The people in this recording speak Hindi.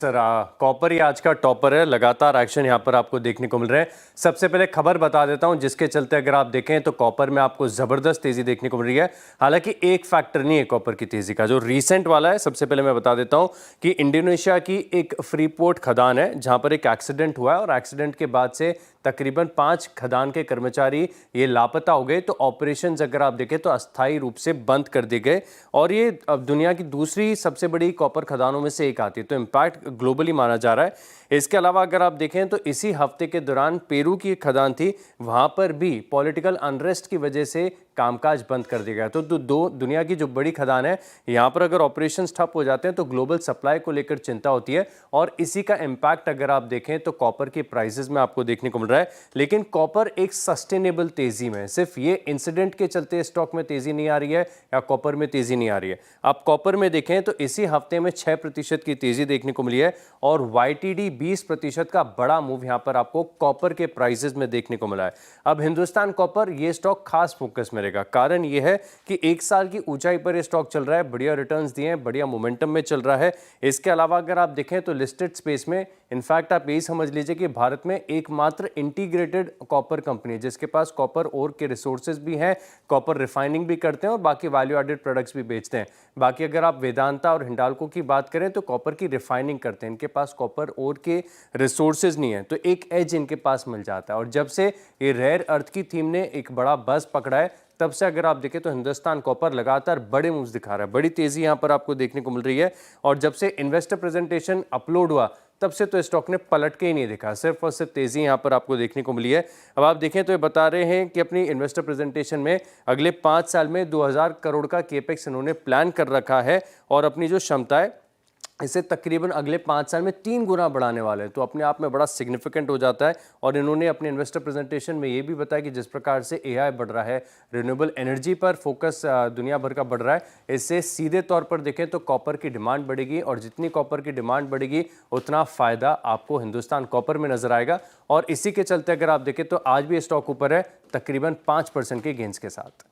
सर कॉपर ही आज का टॉपर है। लगातार एक्शन यहाँ पर आपको देखने को मिल रहा है। सबसे पहले खबर बता देता हूँ जिसके चलते अगर आप देखें तो कॉपर में आपको जबरदस्त तेजी देखने को मिल रही है। हालांकि एक फैक्टर नहीं है कॉपर की तेजी का, जो रीसेंट वाला है। सबसे पहले मैं बता देता हूँ कि इंडोनेशिया की एक फ्रीपोर्ट खदान है जहां पर एक एक्सीडेंट हुआ है और एक्सीडेंट के बाद से तकरीबन 5 खदान के कर्मचारी ये लापता हो गए। तो ऑपरेशन अगर आप देखें तो अस्थायी रूप से बंद कर दिए गए और ये अब दुनिया की दूसरी सबसे बड़ी कॉपर खदानों में से एक आती है। तो इम्पैक्ट ग्लोबली माना जा रहा है। इसके अलावा अगर आप देखें तो इसी हफ्ते के दौरान पेरू की एक खदान थी, वहां पर भी पॉलिटिकल अनरेस्ट की वजह से कामकाज बंद कर दिया गया। तो दुनिया की जो बड़ी खदान है, यहां पर अगर ऑपरेशन ठप हो जाते हैं तो ग्लोबल सप्लाई को लेकर चिंता होती है और इसी का इंपैक्ट अगर आप देखें तो कॉपर की प्राइसेस में आपको देखने को मिल रहा है। लेकिन कॉपर एक सस्टेनेबल तेजी में, सिर्फ ये इंसिडेंट के चलते स्टॉक में तेजी नहीं आ रही है या कॉपर में तेजी नहीं आ रही है। आप कॉपर में देखें तो इसी हफ्ते में 6% की तेजी देखने को मिली है और YTD 20% का बड़ा मूव यहां पर आपको कॉपर के प्राइसेस में देखने को मिला है। अब हिंदुस्तान कॉपर ये स्टॉक खास फोकस में रहेगा। कारण यह है कि एक साल की ऊंचाई पर यह स्टॉक चल रहा है, बढ़िया रिटर्न्स दिए हैं, बढ़िया मोमेंटम में चल रहा है। इसके अलावा अगर आप देखें तो लिस्टेड स्पेस में इनफैक्ट आप यही समझ लीजिए कि भारत में एकमात्र इंटीग्रेटेड कॉपर कंपनी है जिसके पास कॉपर ओर के रिसोर्सेज भी हैं, कॉपर रिफाइनिंग भी करते हैं और बाकी वैल्यू एडेड प्रोडक्ट्स भी बेचते हैं। बाकी अगर आप वेदांता और हिंडाल्को की बात करें तो कॉपर की रिफाइनिंग करते हैं, इनके पास कॉपर ओर के रिसोर्सेज नहीं है, तो एक एज इनके पास मिल जाता है। और जब से ये रेयर अर्थ की थीम ने एक बड़ा बज़ पकड़ा है, तब से अगर आप देखें तो हिंदुस्तान कॉपर लगातार बड़े मूव्स दिखा रहा है, बड़ी तेजी यहां पर आपको देखने को मिल रही है। और जब से इन्वेस्टर प्रेजेंटेशन अपलोड हुआ तब से तो स्टॉक ने पलट के ही नहीं दिखा, सिर्फ और सिर्फ तेजी यहां पर आपको देखने को मिली है। अब आप देखें तो ये बता रहे हैं कि अपनी इन्वेस्टर प्रेजेंटेशन में अगले 5 साल में 2000 करोड़ का केपेक्स इन्होंने प्लान कर रखा है और अपनी जो क्षमता है इसे तकरीबन अगले 5 साल में 3 गुना बढ़ाने वाले हैं। तो अपने आप में बड़ा सिग्निफिकेंट हो जाता है। और इन्होंने अपने इन्वेस्टर प्रेजेंटेशन में ये भी बताया कि जिस प्रकार से AI बढ़ रहा है, रिन्यूएबल एनर्जी पर फोकस दुनिया भर का बढ़ रहा है, इससे सीधे तौर पर देखें तो कॉपर की डिमांड बढ़ेगी और जितनी कॉपर की डिमांड बढ़ेगी उतना फायदा आपको हिंदुस्तान कॉपर में नजर आएगा। और इसी के चलते अगर आप देखें तो आज भी स्टॉक ऊपर है तकरीबन 5% के गेंस के साथ।